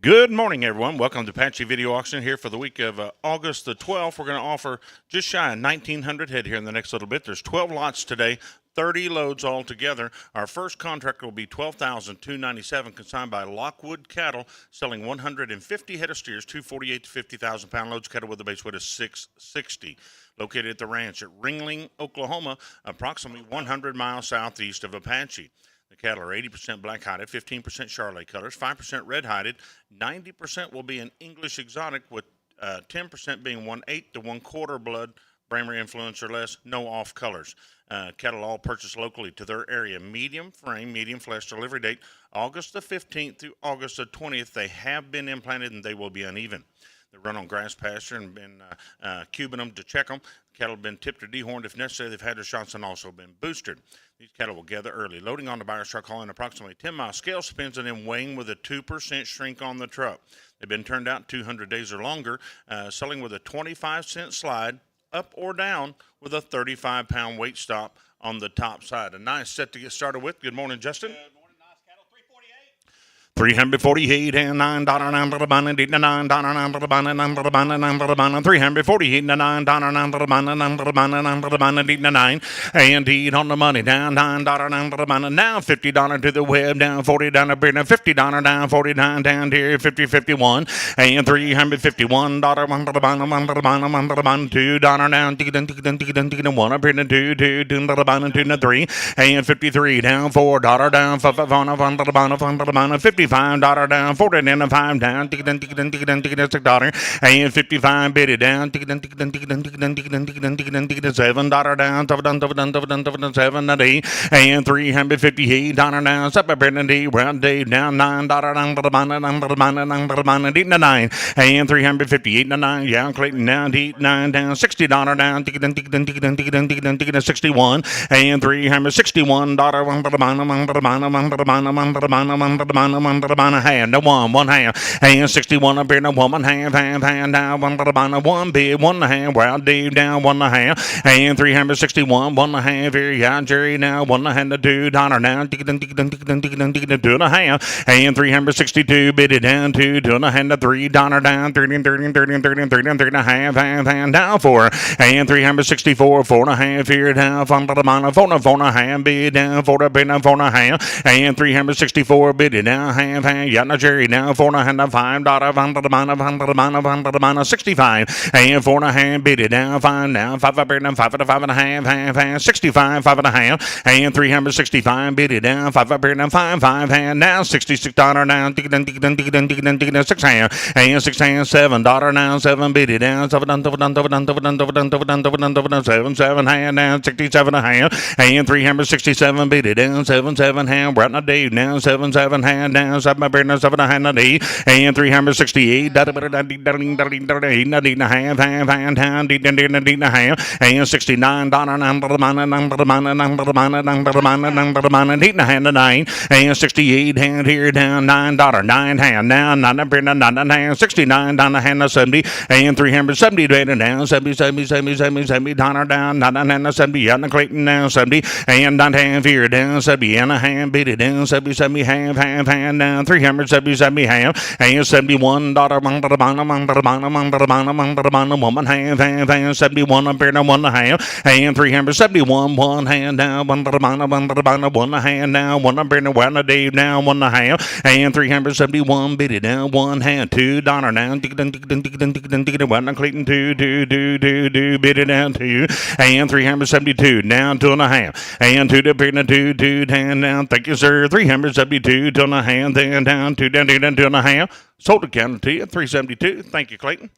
Good morning, everyone. Welcome to Apache Video Auction here for the week of August the 12th. We're going to offer just shy of 1,900 head here in the next little bit. There's 12 lots today, 30 loads altogether. Our first contract will be 12,297, consigned by Lockwood Cattle, selling 150 head of steers, 248 to 50,000 pound loads, cattle with a base weight of 660. Located at the ranch at Ringling, Oklahoma, approximately 100 miles southeast of Apache. The cattle are 80% black-hided, 15% Charolais colors, 5% red-hided, 90% will be an English exotic, with 10% being 1/8 to 1/4 blood, Bramer influence or less, no off colors. Cattle all purchased locally to their area. Medium frame, medium flesh, delivery date August the 15th through August the 20th. They have been implanted and they will be uneven. They run on grass pasture and been cubing them to check them. Cattle have been tipped or dehorned if necessary. They've had their shots and also been boosted. These cattle will gather early. Loading on the buyer's truck, hauling approximately 10-mile scale spins and then weighing with a 2% shrink on the truck. They've been turned out 200 days or longer, selling with a 25-cent slide, up or down, with a 35-pound weight stop on the top side. A nice set to get started with. Good morning, Justin. Good morning, nice cattle. 348. 348 and $9 for the bun and $9 for the bun and $9 for the bun and $9 for the bun and 348 and $9 for the bun and $9 for the bun and $9 for the bun and $9 and eat on the money down $9 for the bun and now $50 to the web down $40 bid and $50 down 49 down here 50 51 and $351 one for the bun one for the bun one for the bun $2 down ticket one up here and two for the bun and 2 and 3 and 53 down $4 down 5 on for the bun 55 down, 40 and 5 down, $6 and 55 bid it down, $7 down, 7 and 8 and $358 down, $7 and round Dave down $9 down for the bun and for the bun and for the bun and 9 and $358 9 yeah Clayton down 9 down $60 down, 61 and $361 one for the bun one for the bun one for the bun one for the bun one for the bun one for the bun hand, the one hand, and 61 up here, the woman hand down, one for the bun, one bid, 1 hand, round Dave down, 1 half, and 361, 1 half here, yeah, Jerry now, 1 hand, the $2 down, 2 and a half, and 362, bid it down, 2 and a hand, the $3 down, 30 and a half, hand down, 4, and 364, 4 and a half here, down, one for the bun, 4 and a half, bid down, 4 bid down, 4 and a half, and 364, bid it down, half, yeah, no Jerry now, 4 and a half, $5, one for the bun, one for the bun, one for the bun, 65, and 4 and a half, bid it down, 5 now, 5 up here, 5 and a half, 65, 5 and a half, and 365, bid it down, 5 up here, 5 hand now, $66 down, 6 half, and 6 hand, $7 now, 7 bid it down, 7 hand now, 67 a half, and 367 bid it down, 7 hand, right now Dave now, 7 hand down, 7 hand and 8, and 368 and a half, and $69 and 8 and a hand and 9, and 68 hand here down $9, 9 hand now, 9 and hand, 69 down a hand of 70, and 370 down, 70 down, 9 and 70, and Clayton now 70, and 9 hand here down, 70 and a hand, beat it down, 70 half hand down, 370 half, and $71 one for the bun, one for the bun, one for the bun, one for the bun, woman half, 71 up here, 1 half, and 371 1 hand down, 1 for the bun, 1 for the bun, 1 hand down, 1 up here, 1 a Dave down, 1 half, and 371 bid it down, 1 hand, $2 down, 1 Clayton 2 bid it down 2, and 372 down 2 and a half, and 2 up here, 2 hand down, thank you sir, 372 2 and a hand, then down 2 down 2 and a half, sold the counter to you, 372, thank you Clayton.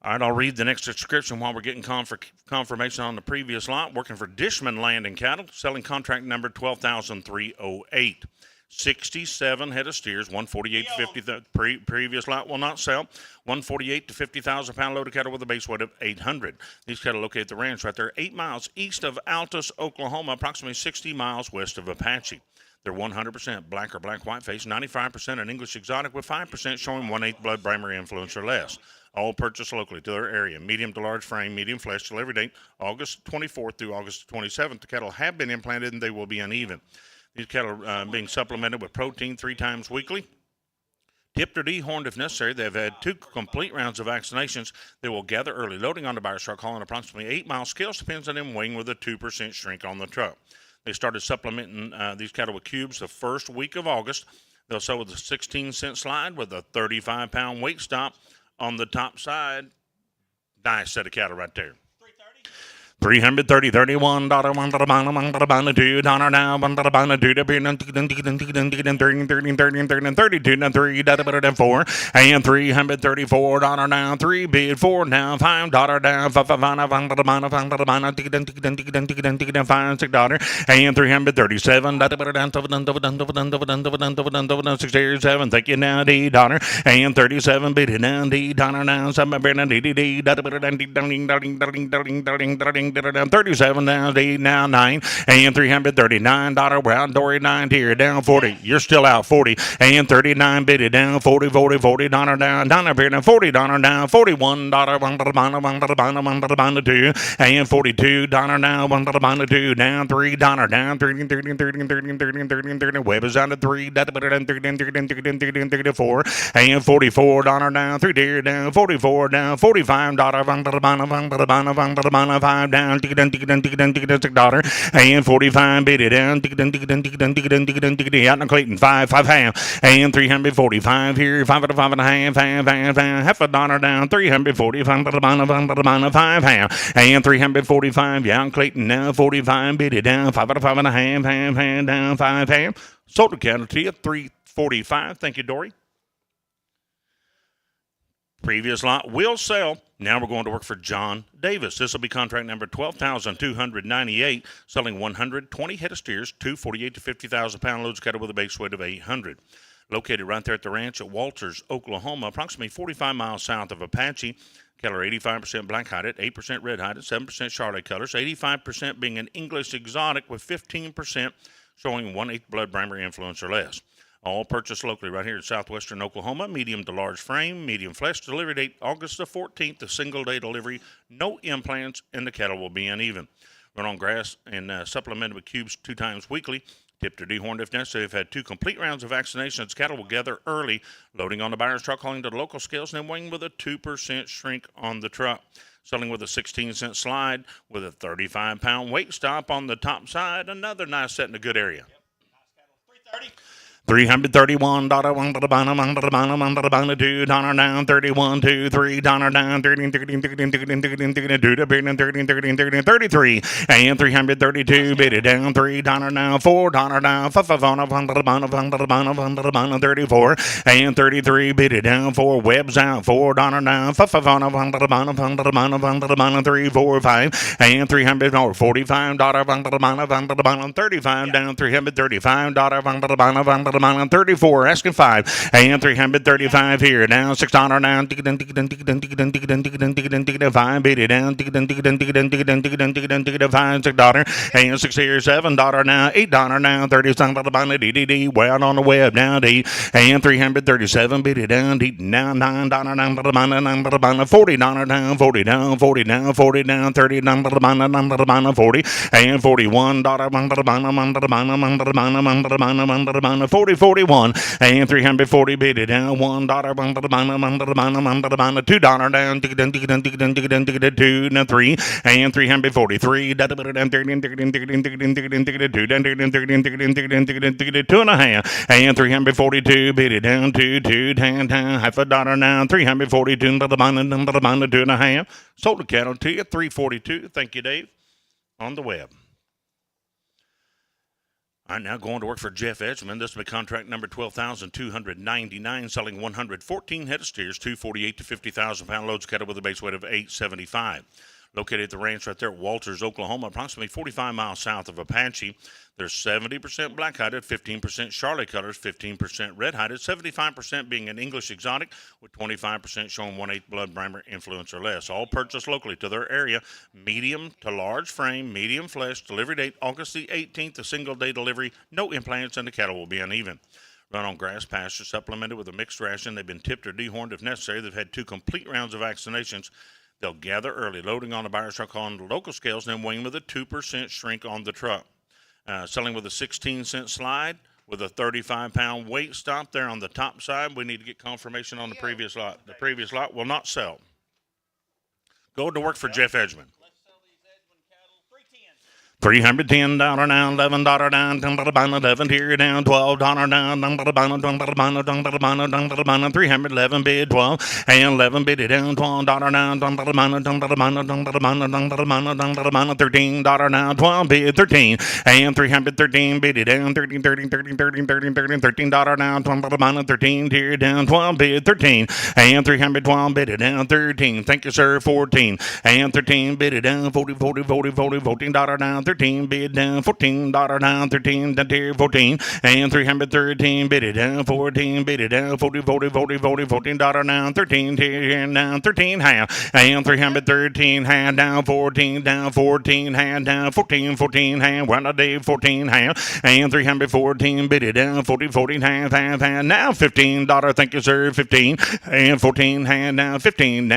All right, I'll read the next description while we're getting confirmation on the previous lot. Working for Dishman Land and Cattle, selling contract number 12,308. 67 head of steers, 148 to 50. The previous lot will not sell. 148 to 50,000 pound load of cattle with a base weight of 800. These cattle located at the ranch right there, 8 miles east of Altus, Oklahoma, approximately 60 miles west of Apache. They're 100% black or black-white face, 95% an English exotic with 5% showing 1/8 blood primary influence or less. All purchased locally to their area. Medium to large frame, medium flesh, delivery date August 24th through August 27th. The cattle have been implanted and they will be uneven. These cattle are being supplemented with protein 3 times weekly. Tipped or dehorned if necessary. They've had 2 complete rounds of vaccinations. They will gather early, loading on the buyer's truck, hauling approximately 8-mile scales, depends on them weighing with a 2% shrink on the truck. They started supplementing these cattle with cubes the first week of August. They'll sell with a 16-cent slide with a 35-pound weight stop on the top side. Nice set of cattle right there. 330, $31, $1, $2 now, $1, $2, $32, $4, and $334 now, 3 bid, $4 now, $5 down, $5, $6, and $337, 67, thank you now, $8, and 37 bid now, $8 now, $7, 37 down, 8 now, 9, and $339 round Dory 9 here, down 40. You're still out 40, and 39 bid it down, 40, $40 down, down $40 down, $41, $2, and $42 now, $2 down, $3 down, 30, Web is down to 3, 4, and $44 down, 3 deer down, $44 down, $45, $5 down, and 45 bid it down, out in Clayton, 5 half, and 345 here, 5 and a half, half a dollar down, 345, 5 half, and 345, yeah, Clayton now, 45 bid it down, 5 and a half, down, 5 half, sold the cattle to you, 345, thank you, Dory. Previous lot will sell. Now we're going to work for John Davis. This will be contract number 12,298, selling 120 head of steers, 248 to 50,000 pound loads cattle with a base weight of 800. Located right there at the ranch at Walters, Oklahoma, approximately 45 miles south of Apache. Cattle are 85% black-hided, 8% red-hided, 7% Charlotte colors, 85% being an English exotic with 15% showing 1/8 blood primary influence or less. All purchased locally right here in southwestern Oklahoma. Medium to large frame, medium flesh. Delivery date August the 14th, a single day delivery. No implants, and the cattle will be uneven. Run on grass and supplemented with cubes 2 times weekly. Tipped or dehorned if necessary. They've had 2 complete rounds of vaccinations. Cattle will gather early, loading on the buyer's truck, hauling to the local scales, and then weighing with a 2% shrink on the truck. Selling with a 16-cent slide with a 35-pound weight stop on the top side. Another nice set in a good area. Yep. Nice cattle. 330. $331, $2 down, 31, $2, $3 down, 33, and 332 bid it down, $3 now, $4 down, 34, and 33 bid it down, 4 webs out, $4 down, 3, 4, 5, and 300 or $45, 35 down, $335, 34, asking 5, and 335 here, down $6 down, 5 bid it down, 5, $6, and 6 here, $7 now, $8 now, 37 DDD, well on the web now, 8, and 337 bid it down, now $9 down, $40 down, 40 down, 40 down, 40 down, 30 down, 40, and $41, 40, 41, and 340 bid it down, $1, $2 down, 2, and 3, and 343, 2.5, and 342 bid it down, 2, half a dollar down, 342, 2.5, sold the cattle to you, 342, thank you, Dave, on the web. All right, now going to work for Jeff Edgman. This will be contract number 12,299, selling 114 head of steers, 248 to 50,000 pound loads cattle with a base weight of 875. Located at the ranch right there at Walters, Oklahoma, approximately 45 miles south of Apache. There's 70% black-hided, 15% Charlotte colors, 15% red-hided, 75% being an English exotic, with 25% showing 1/8 blood primer influence or less. All purchased locally to their area. Medium to large frame, medium flesh. Delivery date August the 18th, a single-day delivery. No implants, and the cattle will be uneven. Run on grass pasture, supplemented with a mixed ration. They've been tipped or dehorned if necessary. They've had 2 complete rounds of vaccinations. They'll gather early, loading on the buyer's truck on the local scales, and then weighing with a 2% shrink on the truck. Selling with a 16-cent slide with a 35-pound weight stop there on the top side. We need to get confirmation on the previous lot. The previous lot will not sell. Go to work for Jeff Edgman. Let's sell these Edgman cattle. 310. $310 down, $11 down, $11 here down, $12 down, $311 bid 12, and 11 bid it down, $12 down, $13 down, 12 bid 13, and 313 bid it down, $13 down, $13 here down, 12 bid 13, and 312 bid it down, 13. Thank you, sir, 14, and 13 bid it down, $14 down, 13 bid down, $14 down, 13 down tier 14, and 313 bid it down, 14 bid it down, $14 down, 13 tier down, 13 half, and 313 hand down, 14 hand down, 14 hand, 1 a day 14 half, and 314 bid it down, 14 half, now $15, thank you, sir, 15, and 14 hand down, 15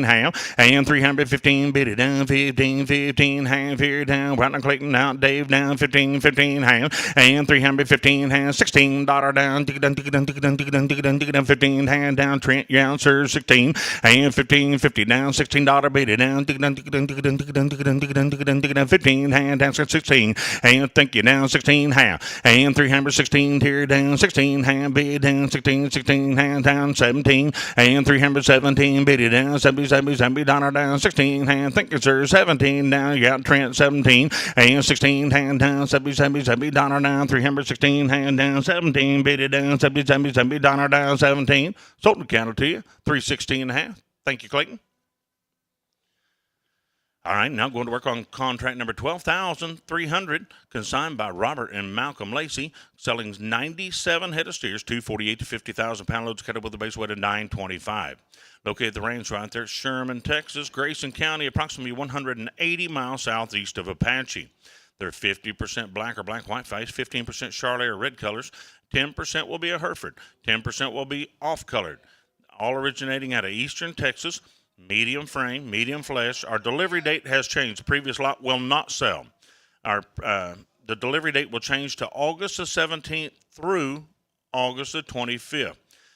half, and 315 bid it down, 15 half here down, Brandon Clayton out, Dave down, 15 half, and 315 half, $16 down, 15 hand down, Trent, yeah, sir, 16, and 15.50 down, $16 bid it down, 15 hand down, 16, and thank you down, 16 half, and 316 here down, 16 hand bid down, 16 hand down, 17, and 317 bid it down, $70 down, 16 hand, thank you, sir, 17 down, yeah, Trent, 17, and 16 hand down, $70 down, 316 hand down, 17 bid it down, $70 down, 17. Sold the cattle to you, 316 and a half. Thank you, Clayton. All right, now going to work on contract number 12,300, consigned by Robert and Malcolm Lacey, selling 97 head of steers, 248 to 50,000 pound loads, cut up with a base weight of 925. Located at the range right there, Sherman, Texas, Grayson County, approximately 180 miles southeast of Apache. They're 50% black or black-white face, 15% Charolais or red colors, 10% will be a Hereford, 10% will be off-colored, all originating out of eastern Texas. Medium frame, medium flesh. Our delivery date has changed. The previous lot will not sell. The delivery date will change to August the 17th through August the 25th.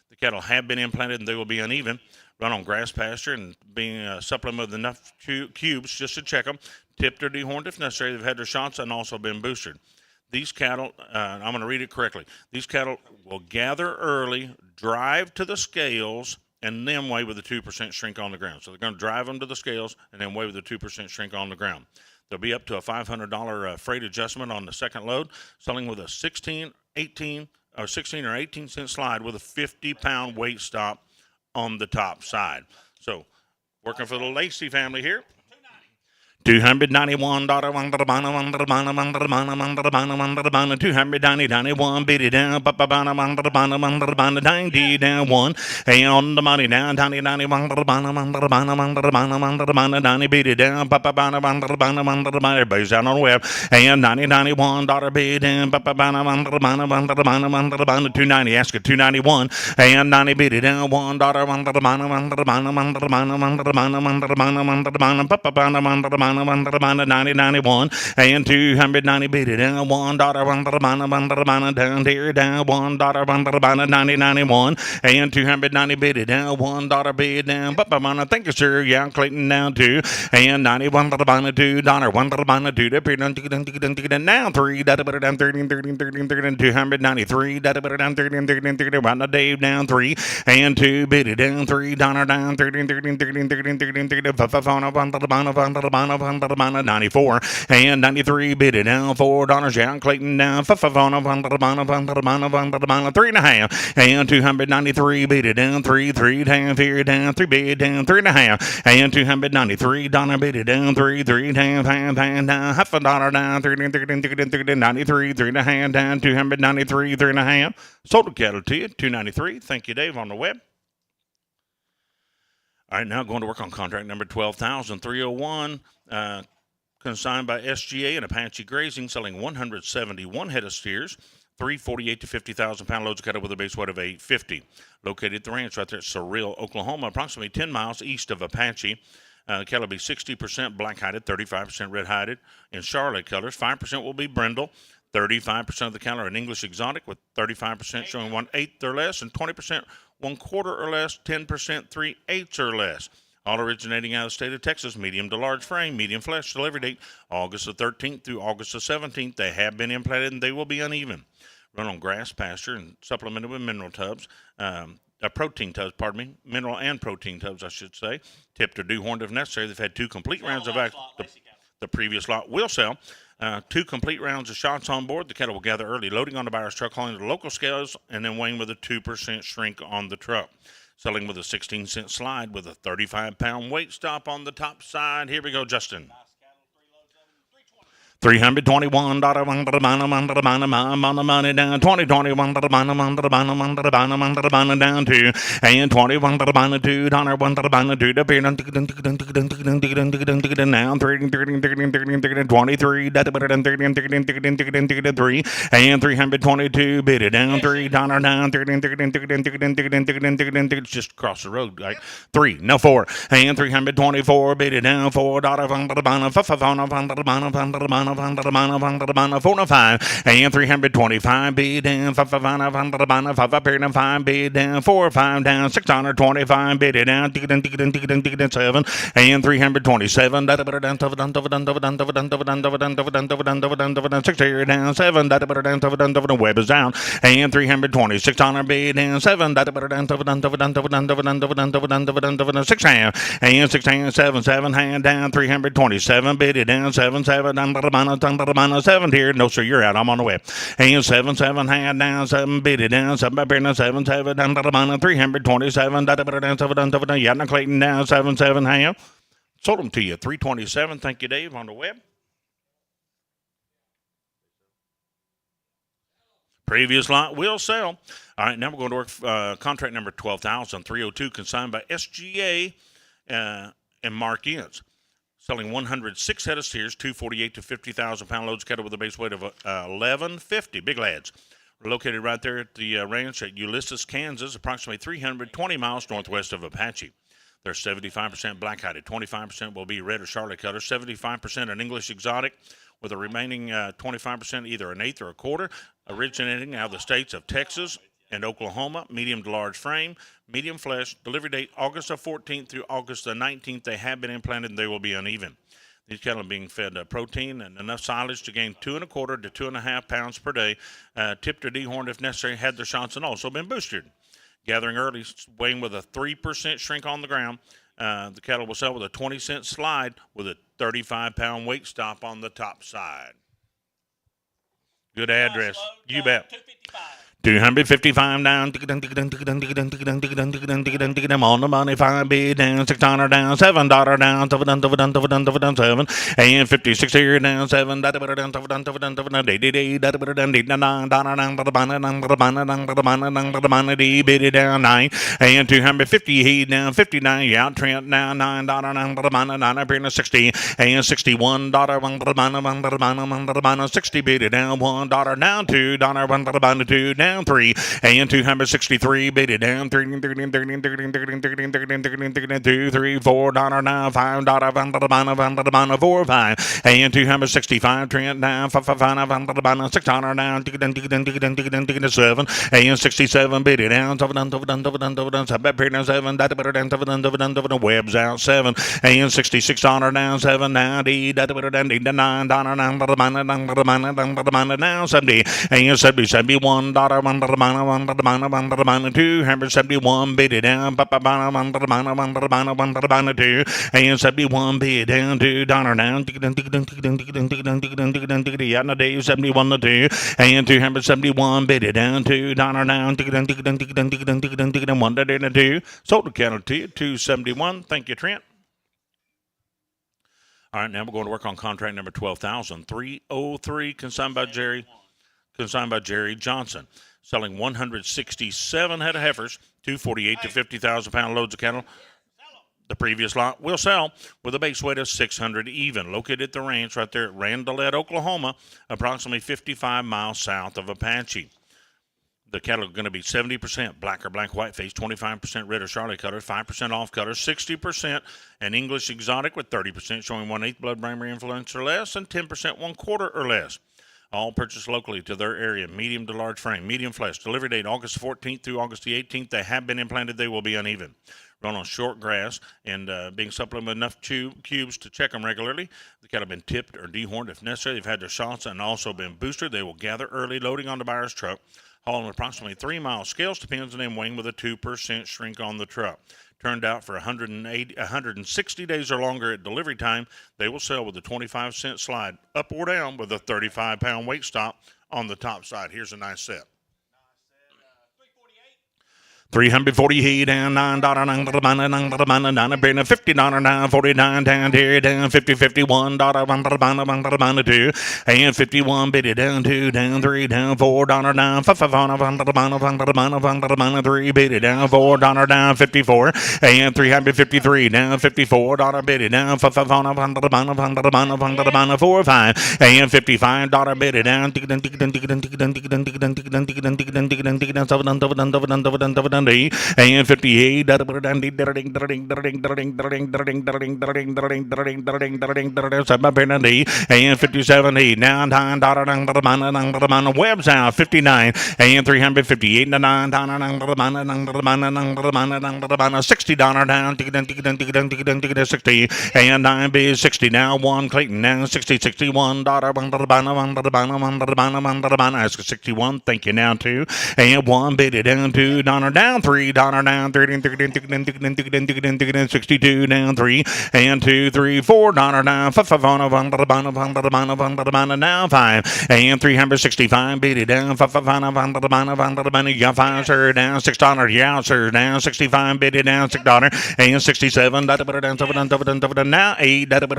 The cattle have been implanted and they will be uneven. Run on grass pasture and being supplemented with enough cubes just to check them. Tipped or dehorned if necessary. They've had their shots and also been boosted. These cattle, I'm going to read it correctly. These cattle will gather early, drive to the scales, and then weigh with a 2% shrink on the ground. So they're going to drive them to the scales and then weigh with a 2% shrink on the ground. They'll be up to a $500 freight adjustment on the second load, selling with a 16 or 18 cent slide with a 50-pound weight stop on the top side. So working for the Lacey family here. $291, $291, bid it down, $90 down one, and on the money down, $90 bid it down, everybody's out on the web, and $91 bid down, $290, ask it, $291, and 90 bid it down, $1, 9091 and 290 bid it down $1 down there down $1 9091 and 290 bid it down $1 bid down thank you, sir. Yeah, Clayton down two and 91 $2 $1 2 now 3 down 13 293 down 13 right Dave down 3 and 2 bid it down $3 down 13 94 and 93 bid it down $4 John Clayton down 3.5 and 293 bid it down 3 down 4 down 3 bid down 3.5 and 293 bid it down 3 down half a dollar down 93 3.5 down 293 3.5. Sold the cattle to you 293. Thank you, Dave, on the web. All right, now going to work on contract number 12,301, consigned by SGA and Apache Grazing, selling 171 head of steers, 348 to 50,000 pound loads cut up with a base weight of 850. Located at the ranch right there at Surreal, Oklahoma, approximately 10 miles east of Apache. Cattle will be 60% black-hided, 35% red-hided in Charolais colors. 5% will be brindle. 35% of the cattle are an English exotic with 35% showing 1/8 or less, and 20% 1/4 or less, 10% 3/8 or less. All originating out of the state of Texas, medium to large frame, medium flesh, delivery date August the 13th through August the 17th. They have been implanted and they will be uneven. Run on grass pasture and supplemented with mineral tubs. Protein tubs, mineral and protein tubs, I should say. Tipped or dehorned if necessary. They've had 2 complete rounds of action. The previous lot will sell. 2 complete rounds of shots on board. The cattle will gather early, loading on the buyer's truck, hauling to the local scales, and then weighing with a 2% shrink on the truck. Selling with a 16-cent slide with a 35-pound weight stop on the top side. Here we go, Justin. $321 on the money down, 2021 down to, and 21 $2 the beer now 23 and 322 bid it down $3 down just across the road, right? 3 no 4 and 324 bid it down $4 $4 and 325 bid down 5 bid down 4 5 down 625 bid it down 7 and 327 down 6 here down 7 the web is down and 326 bid down 7 6 hand and 6 hand 7 hand down 327 bid it down 7 7 here. No, sir, you're out. I'm on the way. And 7 hand down 7 bid it down 7 7 down 327 Yatna Clayton down 7 hand. Sold them to you 327. Thank you, Dave, on the web. Previous lot will sell. All right, now we're going to work contract number 12,302, consigned by SGA and Mark Inns. Selling 106 head of steers, 248 to 50,000 pound loads cattle with a base weight of 1150. Big lads. We're located right there at the ranch at Ulysses, Kansas, approximately 320 miles northwest of Apache. They're 75% black-hided, 25% will be red or Charlotte cutter, 75% an English exotic, with the remaining 25% either an eighth or a quarter, originating out of the states of Texas and Oklahoma, medium to large frame, medium flesh, delivery date August the 14th through August the 19th. They have been implanted and they will be uneven. These cattle are being fed protein and enough silage to gain 2 1/4 to 2.5 pounds per day, tipped or dehorned if necessary, had their shots and also been boosted. Gathering early, weighing with a 3% shrink on the ground. The cattle will sell with a 20-cent slide with a 35-pound weight stop on the top side. Good address. You bet. 255 down, on the money, 5 bid down, $6 down, $7 down, 7, and 56 here down, 7 down, bid it down 9, and 250 down, 59, yeah, Trent down, $9 appearing 60, and $61, 60 bid it down, $1 down, $2 down, 3 and 263 bid it down 2 3 $4 now $5 4 5 and 265 Trent down 5 $6 down 7 and 67 bid it down 7 webs out 7 and $66 down 7 now $9 now 70 and $71 271 bid it down 2 and 71 bid down $2 down yeah, day 71 to 2 and 271 bid it down $2 down 1 to 2 sold the cattle to you 271. Thank you, Trent. All right, now we're going to work on contract number 12,303, consigned by Jerry Johnson. Selling 167 head of heifers, 248 to 50,000 pound loads of cattle. The previous lot will sell with a base weight of 600 even. Located at the ranch right there at Randolette, Oklahoma, approximately 55 miles south of Apache. The cattle are going to be 70% black or black white face, 25% red or Charlotte cutter, 5% off cutter, 60% an English exotic with 30% showing 1/8 blood primary influence or less, and 10% 1/4 or less. All purchased locally to their area. Medium to large frame, medium flesh. Delivery date August 14th through August the 18th. They have been implanted. They will be uneven. Run on short grass and being supplemented with enough cubes to check them regularly. The cattle have been tipped or dehorned if necessary. They've had their shots and also been boosted. They will gather early, loading on the buyer's truck, hauling approximately 3 miles. Scales to pins and then weighing with a 2% shrink on the truck. Turned out for 160 days or longer at delivery time. They will sell with a 25-cent slide up or down with a 35-pound weight stop on the top side. Here's a nice set. 348 down, $9, $9, $50, down, 49 down, here down, 50, $51, $2, and 51 biddy down, 2 down, 3 down, $4 down, 5, 3 biddy down, $4 down, 54, and 353 down, $54 biddy down, 4, 5, and $55 biddy down, and 58 7 and 57 8 now $9 webs out 59 and 358 $9 $60 down 60 and 9 bid 60 now 1 Clayton now 60 $61 61 thank you now 2 and 1 bid it down $2 down $3 down 30 62 down 3 and 2 3 $4 down 5 now 5 and 365 bid it down 5 got 5 sir down $6 yeah sir down 65 bid it down $6 and 67 down now 8 down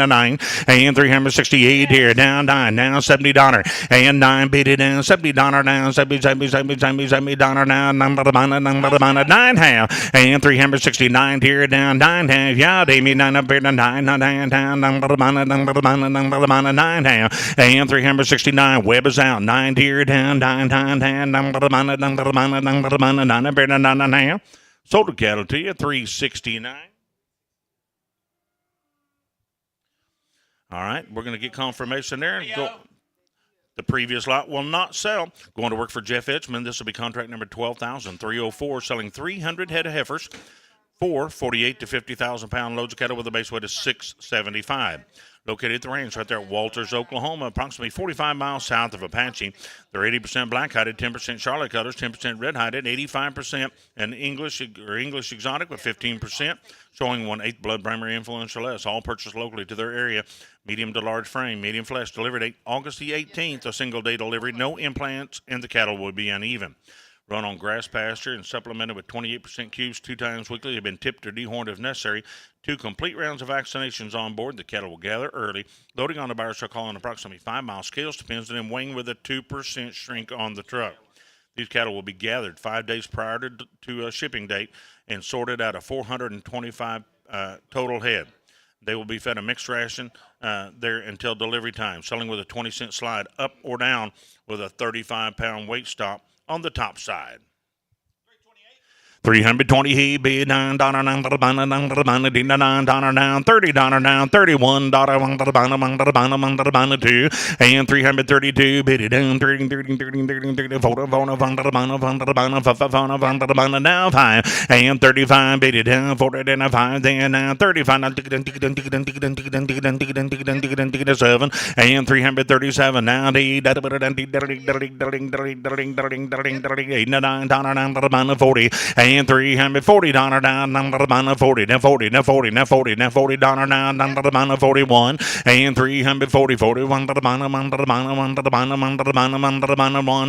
9 and 368 here down 9 now $70 and 9 bid it down $70 down $70 now number 9 half and 369 here down 9 half yeah they mean 9 up here 9 down number 9 half and 369 web is out 9 here down 9 number 9 up here 9 half sold the cattle to you 369. All right, we're going to get confirmation there and go. The previous lot will not sell. Going to work for Jeff Edgman. This will be contract number 12,304, selling 300 head of heifers for 48 to 50,000 pound loads of cattle with a base weight of 675. Located at the range right there at Walters, Oklahoma, approximately 45 miles south of Apache. They're 80% black-hided, 10% Charlotte colors, 10% red-hided, 85% and English exotic with 15%, showing 1/8 blood primary influence or less. All purchased locally to their area. Medium to large frame, medium flesh. Delivery date August the 18th, a single-day delivery. No implants, and the cattle will be uneven. Run on grass pasture and supplemented with 28% cubes 2 times weekly. They've been tipped or dehorned if necessary. 2 complete rounds of vaccinations on board. The cattle will gather early. Loading on the buyer's truck hauling approximately 5 mile scales depends on them weighing with a 2% shrink on the truck. These cattle will be gathered 5 days prior to a shipping date and sorted out of 425 total head. They will be fed a mixed ration there until delivery time, selling with a 20-cent slide up or down with a 35-pound weight stop on the top side. 320 he bid $9 down $30 down $31 2 and 332 bid it down 30 now 5 and 35 bid it down 40 5 then now 35 7 and 337 now the 8 40 and $340 down number 40 now 40 now 40 now 40 now $40 down number 41 and 340 41 1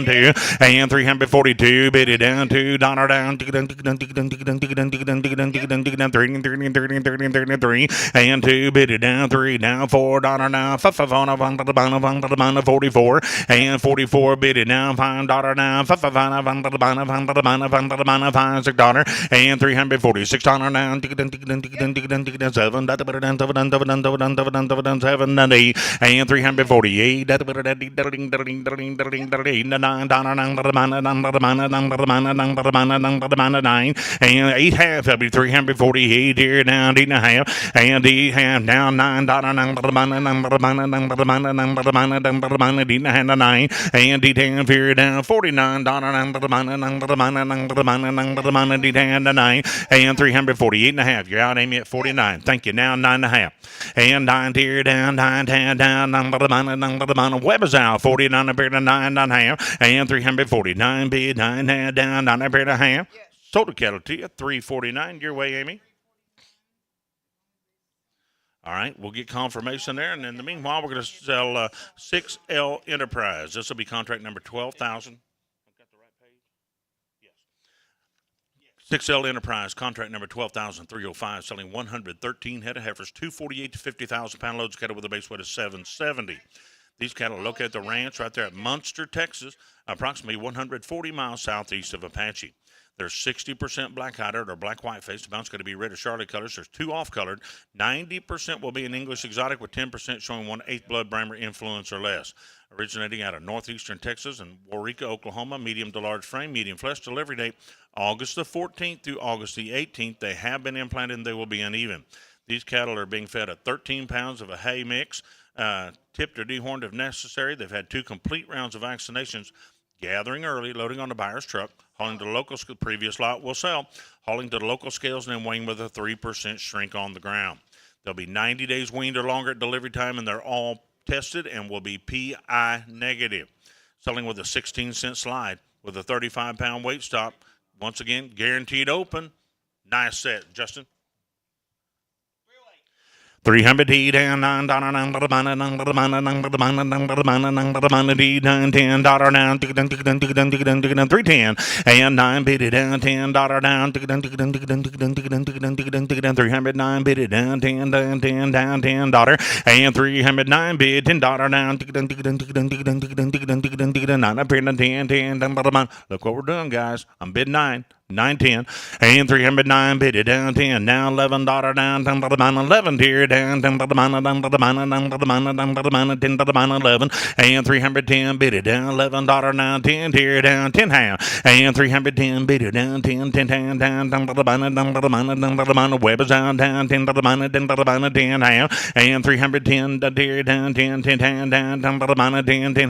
2 and 342 bid it down $2 down 3 and 2 bid it down 3 down $4 now 44 and 44 bid it down $5 now 5 6 $346 and $346 now. Seven and $348 $9 and 8 half. That'll be $348 here down 8.5 and 8 half down $9 9 and 8 half here down $49 9 and $348.5. You're out, Amy, at 49. Thank you. Now 9.5 and 9 here down 9 down Web is out 49 up here to 9.5 and 349 bid 9 down 9 up here to half. Sold a cattle to you, $349. Your way, Amy. All right, we'll get confirmation there, and in the meanwhile, we're going to sell 6L Enterprise. This will be contract number 12,000. Got the right page? Yes. 6L Enterprise, contract number 12,305, selling 113 head of heifers, 248 to 50,000 pound loads, cattle with a base weight of 770. These cattle are located at the ranch right there at Munster, Texas, approximately 140 miles southeast of Apache. There's 60% black-eyed or black-white face. The bounce going to be red or Charlotte colors. There's 2 off-colored. 90% will be an English exotic with 10% showing 1/8 blood Bramer influence or less. Originating out of northeastern Texas and Warrika, Oklahoma. Medium to large frame, medium flesh. Delivery date August the 14th through August the 18th. They have been implanted and they will be uneven. These cattle are being fed at 13 pounds of a hay mix, tipped or dehorned if necessary. They've had 2 complete rounds of vaccinations. Gathering early, loading on the buyer's truck, hauling to the local previous lot will sell, hauling to the local scales, and then weighing with a 3% shrink on the ground. They'll be 90 days weaned or longer at delivery time, and they're all tested and will be PI negative. Selling with a 16-cent slide with a 35-pound weight stop. Once again, guaranteed open. Nice set, Justin. 300 D down $9 $10 down $310 and 9 bid it down $10 down 309 bid it down $10 down $10 and 309 bid $10 down 9 up here to 10 Look what we're doing, guys. I'm bid 9. 910 and 309 bid it down 10 now $11 down 11 here down 10 $11 and 310 bid it down $11 now 10 here down 10 half and 310 bid it down 10 10 down Web is out down 10 10 half and 310 here down 10 10 down 10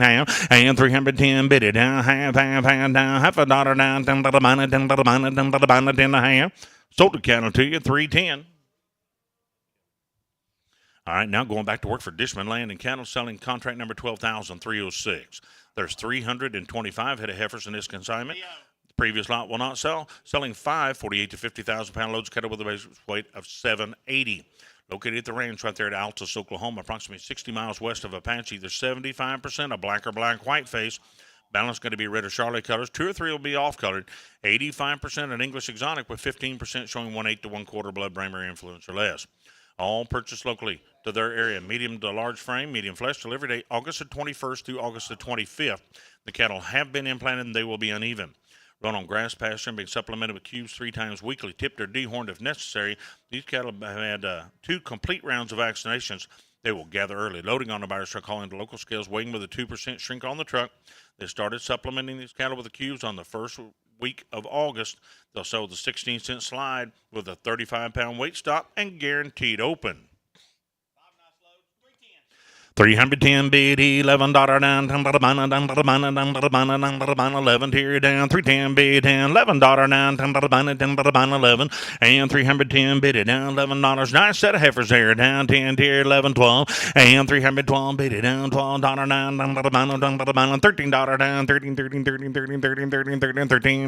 half and 310 bid it down half down half a dollar down 10 $10.5. Sold the cattle to you, $310. All right, now going back to work for Dishman Land and Cattle, selling contract number 12,306. There's 325 head of heifers in this consignment. The previous lot will not sell. Selling 5 48 to 50,000 pound loads, cattle with a base weight of 780. Located at the ranch right there at Altus, Oklahoma, approximately 60 miles west of Apache. There's 75% of black or black-white face. Balance going to be red or Charlotte colors. 2 or 3 will be off-colored. 85% an English exotic with 15% showing 1/8 to 1/4 blood Bramer influence or less. All purchased locally to their area. Medium to large frame, medium flesh. Delivery date August the 21st through August the 25th. The cattle have been implanted and they will be uneven. Run on grass pasture and being supplemented with cubes 3 times weekly. Tipped or dehorned if necessary. These cattle have had 2 complete rounds of vaccinations. They will gather early. Loading on the buyer's truck, hauling to local scales, weighing with a 2% shrink on the truck. They started supplementing these cattle with the cubes on the first week of August. They'll sell the 16-cent slide with a 35-pound weight stop and guaranteed open. 310 bid $11 down 11 here down 310 bid down $11 down 11 and 310 bid it down $11. Nice set of heifers there down 10 here 11 12 and 312 bid it down $12 down $13 down 13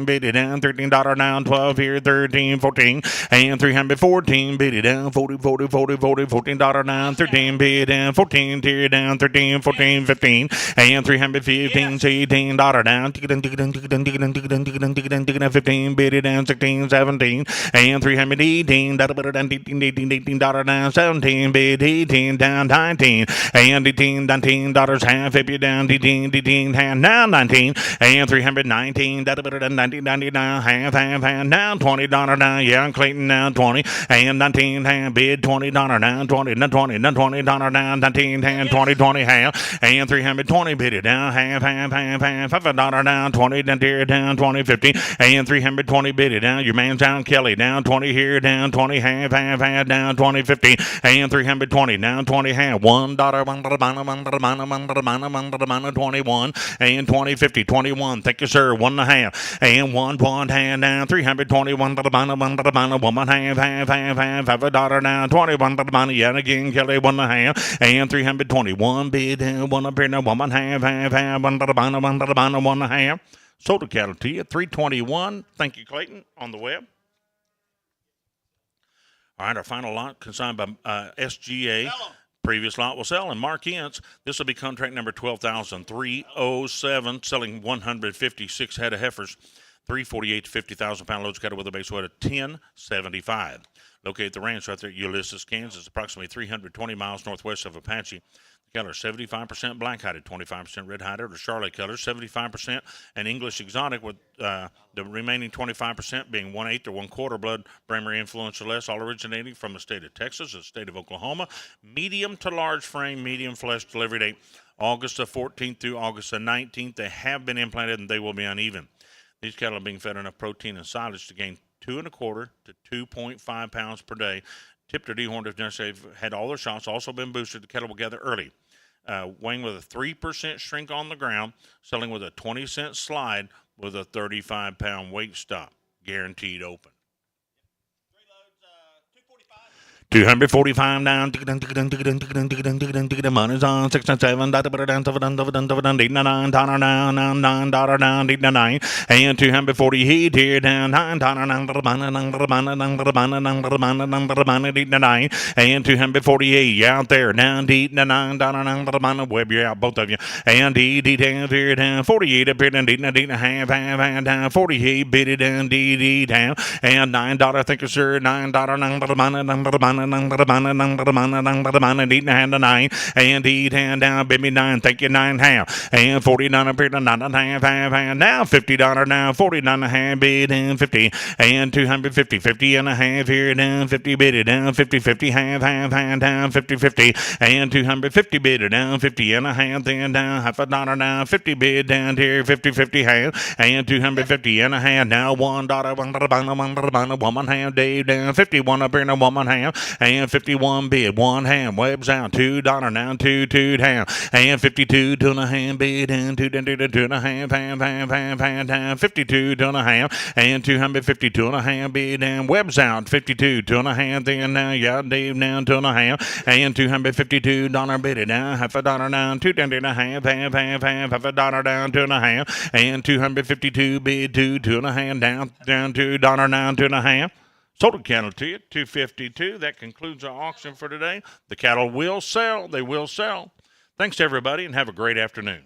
bid it down $13 down 12 here 13 14 and 314 bid it down $14 down 13 bid down 14 here here down 13, 14, 15, and 315, 18 dollar down, 15 bid it down 16, 17, and 318 18 dollar down 17 bid 18 down 19 and 18 19 dollars half if you down 18 hand now 19 and 319 99 half down $20 down yeah Clayton down 20 and 19 hand bid $20 down 20 $20 down 19 hand 20 half and 320 bid it down half $5 down 20 down 20 50 and 320 bid it down your man's down Kelly down 20 here down 20 half down 20 50 and 320 down 20 half $1 21 and 20 50 21 thank you sir 1.5 and 1 point hand down 321 woman half $5 down 21 yet again Kelly 1.5 and 321 bid down 1 up here now woman half 1.5 sold the cattle to you at 321 thank you Clayton on the web. All right, our final lot consigned by SGA. Previous lot will sell. And Mark Ince, this will be contract number 12,307, selling 156 head of heifers, 348 to 50,000 pound loads cattle with a base weight of 1075. Located the ranch right there at Ulysses, Kansas, approximately 320 miles northwest of Apache. The cattle are 75% black-hided, 25% red-hided or Charlotte colors, 75% and English exotic, with the remaining 25% being 1/8 or 1/4 blood, primary influence or less, all originating from the state of Texas, the state of Oklahoma. Medium to large frame, medium flesh, delivery date August the 14th through August the 19th. They have been implanted and they will be uneven. These cattle are being fed enough protein and silage to gain 2.25 to 2.5 pounds per day. Tipped or dehorned if necessary. Had all their shots, also been boosted. The cattle will gather early. Weighing with a 3% shrink on the ground, selling with a 20-cent slide with a 35-pound weight stop. Guaranteed open. 245 down, money's on 697, down, $9 down, $9, and 240 heat here down, $9, and 248 out there, down, $9, web you out, both of you, and D down here down, 48 up here down, half, down, 48, bid it down, D down, and $9, thank you sir, $9, and 8 hand down, baby 9, thank you 9.5, and 49 up here to 9.5, now $50 now, 49.5 bid down 50, and 250, 50.5 here down 50 bid down 50, half down 50, and 250 bid down 50.5 then down $0.50 now, 50 bid down here 50 half, and 250.5 now $1 woman half Dave down 51 up here in a woman half. And 51 bid, 1 hand, webs out, $2 down, 2 down, and 52 2.5 bid, and 2.5 down, 52 2.5, and 252.5 bid, and webs out, 52 2.5 then now, yeah, Dave down 2.5, and $252 bid down, $0.50 down, 2.5, $0.50 down, 2.5, and 252 bid, 2.5 down, $2 down, 2.5. Sold the cattle to you, 252. That concludes our auction for today. The cattle will sell. They will sell. Thanks to everybody, and have a great afternoon.